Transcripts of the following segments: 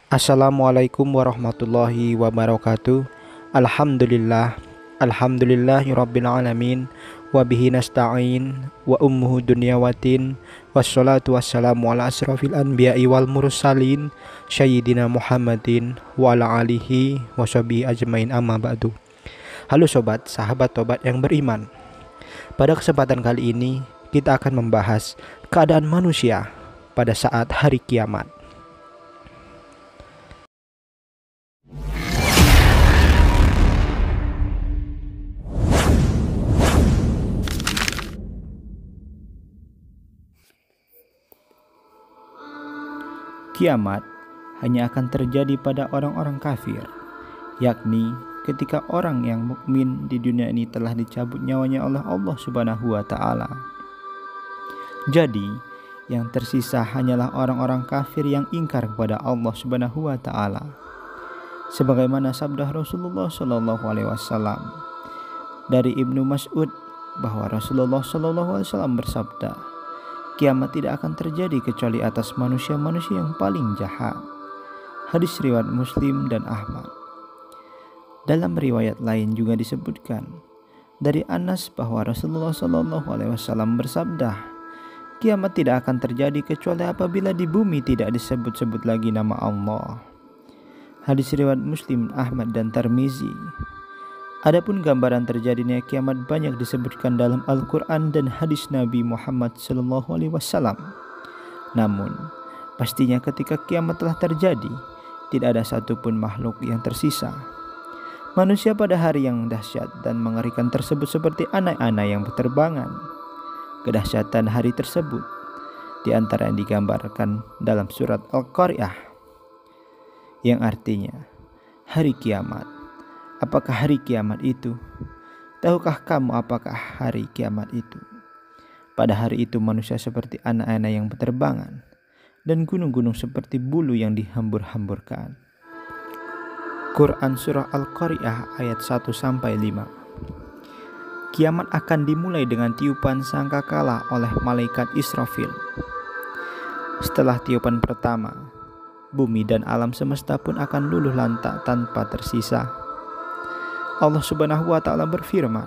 Assalamualaikum warahmatullahi wabarakatuh. Alhamdulillahirabbil alamin wa bihi nasta'in wa ummuhu dunyawatin wassalatu wassalamu ala asrafil anbiya'i wal mursalin sayyidina Muhammadin wa ala alihi washabihi ajmain amma ba'du. Halo sobat, sahabat tobat yang beriman. Pada kesempatan kali ini kita akan membahas keadaan manusia pada saat hari kiamat. Kiamat hanya akan terjadi pada orang-orang kafir, yakni ketika orang yang mukmin di dunia ini telah dicabut nyawanya oleh Allah Subhanahu wa taala. Jadi, yang tersisa hanyalah orang-orang kafir yang ingkar kepada Allah Subhanahu wa taala. Sebagaimana sabda Rasulullah sallallahu alaihi wasallam dari Ibnu Mas'ud bahwa Rasulullah sallallahu alaihi wasallam bersabda, kiamat tidak akan terjadi kecuali atas manusia-manusia yang paling jahat. Hadis riwayat Muslim dan Ahmad. Dalam riwayat lain juga disebutkan dari Anas bahwa Rasulullah Shallallahu Alaihi Wasallam bersabda, kiamat tidak akan terjadi kecuali apabila di bumi tidak disebut-sebut lagi nama Allah. Hadis riwayat Muslim, Ahmad dan Tirmizi. Adapun gambaran terjadinya kiamat banyak disebutkan dalam Al-Quran dan hadis Nabi Muhammad SAW. Namun, pastinya ketika kiamat telah terjadi, tidak ada satupun makhluk yang tersisa. Manusia pada hari yang dahsyat dan mengerikan tersebut seperti anak-anak yang berterbangan. Kedahsyatan hari tersebut di antara yang digambarkan dalam surat Al-Qari'ah, yang artinya hari kiamat. Apakah hari kiamat itu? Tahukah kamu apakah hari kiamat itu? Pada hari itu manusia seperti anak-anak yang berterbangan dan gunung-gunung seperti bulu yang dihambur-hamburkan. Quran Surah Al-Qari'ah ayat 1-5. Kiamat akan dimulai dengan tiupan sangkakala oleh malaikat Israfil. Setelah tiupan pertama, bumi dan alam semesta pun akan luluh lantak tanpa tersisa. Allah Subhanahu wa taala berfirman,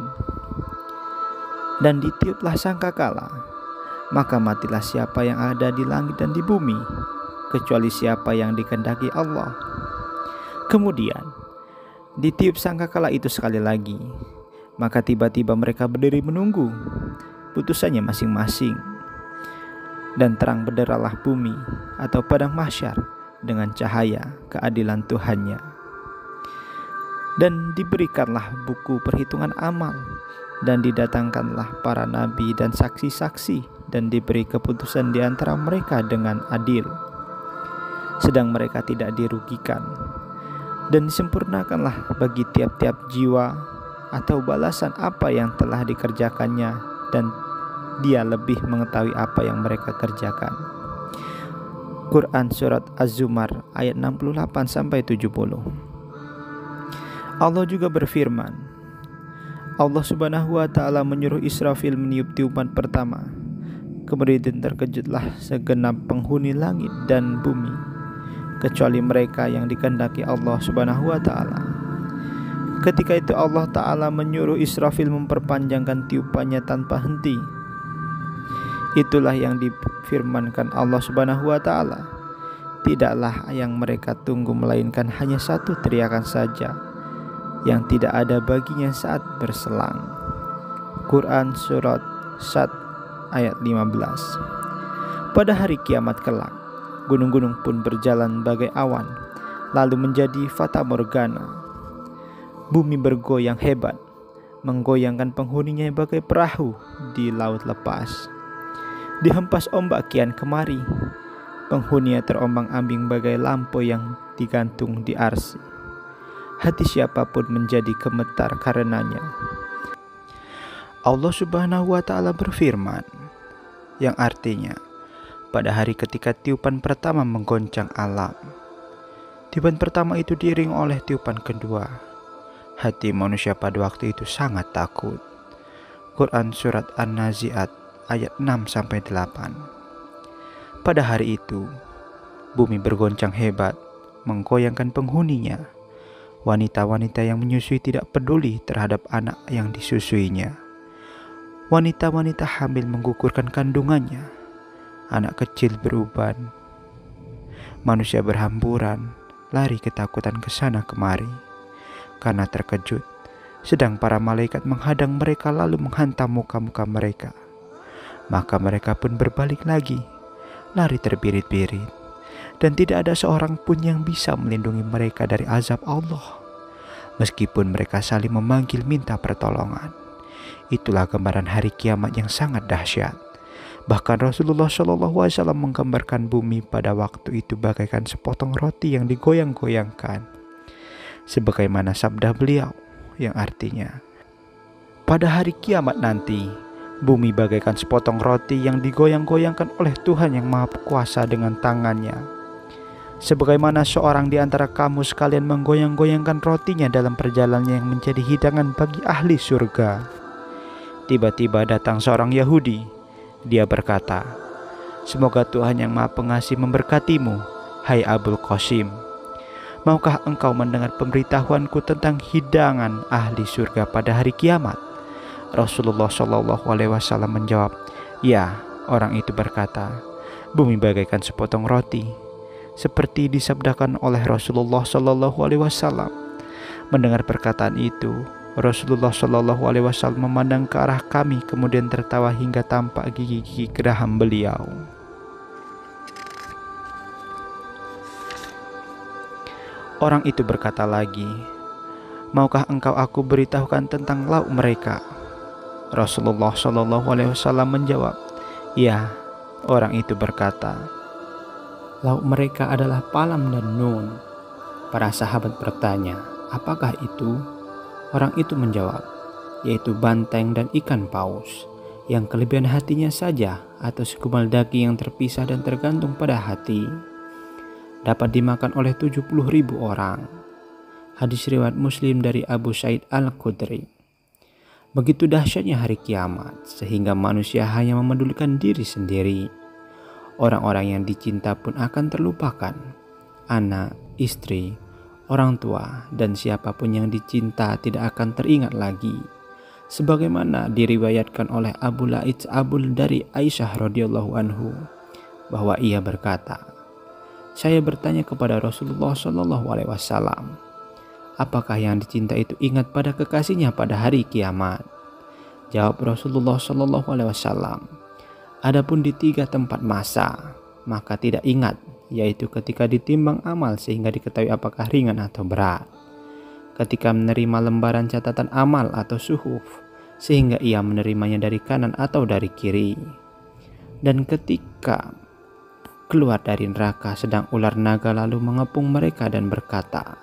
dan ditiuplah sangkakala, maka matilah siapa yang ada di langit dan di bumi, kecuali siapa yang dikehendaki Allah. Kemudian ditiup sangkakala itu sekali lagi, maka tiba-tiba mereka berdiri menunggu putusannya masing-masing, dan terang benderalah bumi atau padang mahsyar dengan cahaya keadilan Tuhannya. Dan diberikanlah buku perhitungan amal, dan didatangkanlah para nabi dan saksi-saksi, dan diberi keputusan di antara mereka dengan adil, sedang mereka tidak dirugikan. Dan disempurnakanlah bagi tiap-tiap jiwa atau balasan apa yang telah dikerjakannya, dan Dia lebih mengetahui apa yang mereka kerjakan. Quran Surat Az-Zumar ayat 68-70. Allah juga berfirman, Allah Subhanahu wa taala menyuruh Israfil meniup tiupan pertama. Kemudian terkejutlah segenap penghuni langit dan bumi, kecuali mereka yang dikehendaki Allah Subhanahu wa taala. Ketika itu Allah taala menyuruh Israfil memperpanjangkan tiupannya tanpa henti. Itulah yang difirmankan Allah Subhanahu wa taala, tidaklah yang mereka tunggu melainkan hanya satu teriakan saja yang tidak ada baginya saat berselang. Quran Surat Sad ayat 15. Pada hari kiamat kelak, gunung-gunung pun berjalan bagai awan, lalu menjadi fata morgana. Bumi bergoyang hebat, menggoyangkan penghuninya bagai perahu di laut lepas. Dihempas ombak kian kemari, penghuninya terombang-ambing bagai lampu yang digantung di arsy. Hati siapapun menjadi gemetar karenanya. Allah Subhanahu wa taala berfirman, yang artinya pada hari ketika tiupan pertama menggoncang alam. Tiupan pertama itu diiring oleh tiupan kedua. Hati manusia pada waktu itu sangat takut. Quran Surat An-Nazi'at ayat 6-8. Pada hari itu, bumi bergoncang hebat, menggoyangkan penghuninya. Wanita-wanita yang menyusui tidak peduli terhadap anak yang disusuinya. Wanita-wanita hamil menggugurkan kandungannya. Anak kecil beruban. Manusia berhamburan, lari ketakutan ke sana kemari karena terkejut. Sedang para malaikat menghadang mereka lalu menghantam muka-muka mereka. Maka mereka pun berbalik lagi, lari terbirit-birit. Dan tidak ada seorang pun yang bisa melindungi mereka dari azab Allah, meskipun mereka saling memanggil minta pertolongan. Itulah gambaran hari kiamat yang sangat dahsyat. Bahkan Rasulullah SAW menggambarkan bumi pada waktu itu bagaikan sepotong roti yang digoyang-goyangkan. Sebagaimana sabda beliau yang artinya, pada hari kiamat nanti, bumi bagaikan sepotong roti yang digoyang-goyangkan oleh Tuhan yang Maha Kuasa dengan tangannya. Sebagaimana seorang di antara kamu sekalian menggoyang-goyangkan rotinya dalam perjalanannya yang menjadi hidangan bagi ahli surga. Tiba-tiba datang seorang Yahudi. Dia berkata, "Semoga Tuhan yang Maha Pengasih memberkatimu, hai Abul Qasim. Maukah engkau mendengar pemberitahuanku tentang hidangan ahli surga pada hari kiamat?" Rasulullah SAW menjawab, "Ya." Orang itu berkata, "Bumi bagaikan sepotong roti," seperti disabdakan oleh Rasulullah SAW. Mendengar perkataan itu, Rasulullah SAW memandang ke arah kami, kemudian tertawa hingga tampak gigi-gigi geraham beliau. Orang itu berkata lagi, "Maukah engkau aku beritahukan tentang lauk mereka?" Rasulullah SAW menjawab, "Ya." Orang itu berkata, "Lauk mereka adalah palam dan nun." Para sahabat bertanya, "Apakah itu?" Orang itu menjawab, "Yaitu banteng dan ikan paus, yang kelebihan hatinya saja atau segumpal daging yang terpisah dan tergantung pada hati, dapat dimakan oleh 70.000 orang." Hadis riwayat Muslim dari Abu Sa'id Al-Khudri. Begitu dahsyatnya hari kiamat, sehingga manusia hanya memedulikan diri sendiri. Orang-orang yang dicinta pun akan terlupakan. Anak, istri, orang tua, dan siapapun yang dicinta tidak akan teringat lagi. Sebagaimana diriwayatkan oleh Abu La'its Abul dari Aisyah radhiyallahu anhu, bahwa ia berkata, "Saya bertanya kepada Rasulullah SAW, apakah yang dicinta itu ingat pada kekasihnya pada hari kiamat?" Jawab Rasulullah SAW, "Adapun di 3 tempat masa, maka tidak ingat, yaitu ketika ditimbang amal sehingga diketahui apakah ringan atau berat, ketika menerima lembaran catatan amal atau suhuf, sehingga ia menerimanya dari kanan atau dari kiri, dan ketika keluar dari neraka sedang ular naga lalu mengepung mereka dan berkata,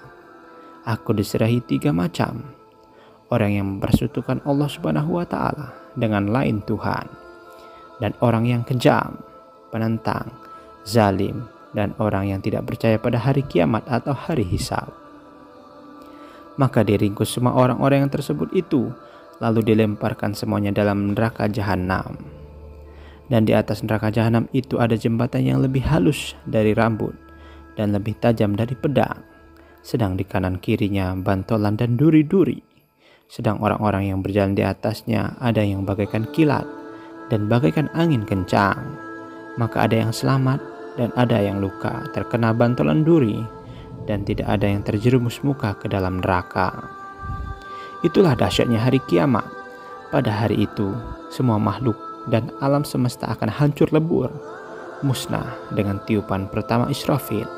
'Aku diserahi 3 macam, orang yang mempersekutukan Allah Subhanahu wa Ta'ala dengan lain Tuhan, dan orang yang kejam, penentang, zalim, dan orang yang tidak percaya pada hari kiamat atau hari hisab.' Maka diringkus semua orang-orang yang tersebut itu, lalu dilemparkan semuanya dalam neraka jahanam. Dan di atas neraka jahanam itu ada jembatan yang lebih halus dari rambut dan lebih tajam dari pedang. Sedang di kanan kirinya bantolan dan duri-duri. Sedang orang-orang yang berjalan di atasnya ada yang bagaikan kilat dan bagaikan angin kencang. Maka ada yang selamat dan ada yang luka terkena bantolan duri, dan tidak ada yang terjerumus muka ke dalam neraka. Itulah dahsyatnya hari kiamat. Pada hari itu, semua makhluk dan alam semesta akan hancur lebur, musnah dengan tiupan pertama Israfil.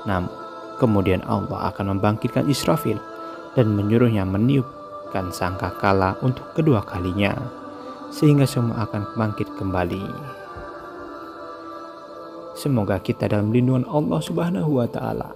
Namun, kemudian Allah akan membangkitkan Israfil dan menyuruhnya meniupkan sangkakala untuk kedua kalinya, sehingga semua akan bangkit kembali. Semoga kita dalam lindungan Allah Subhanahu wa Ta'ala.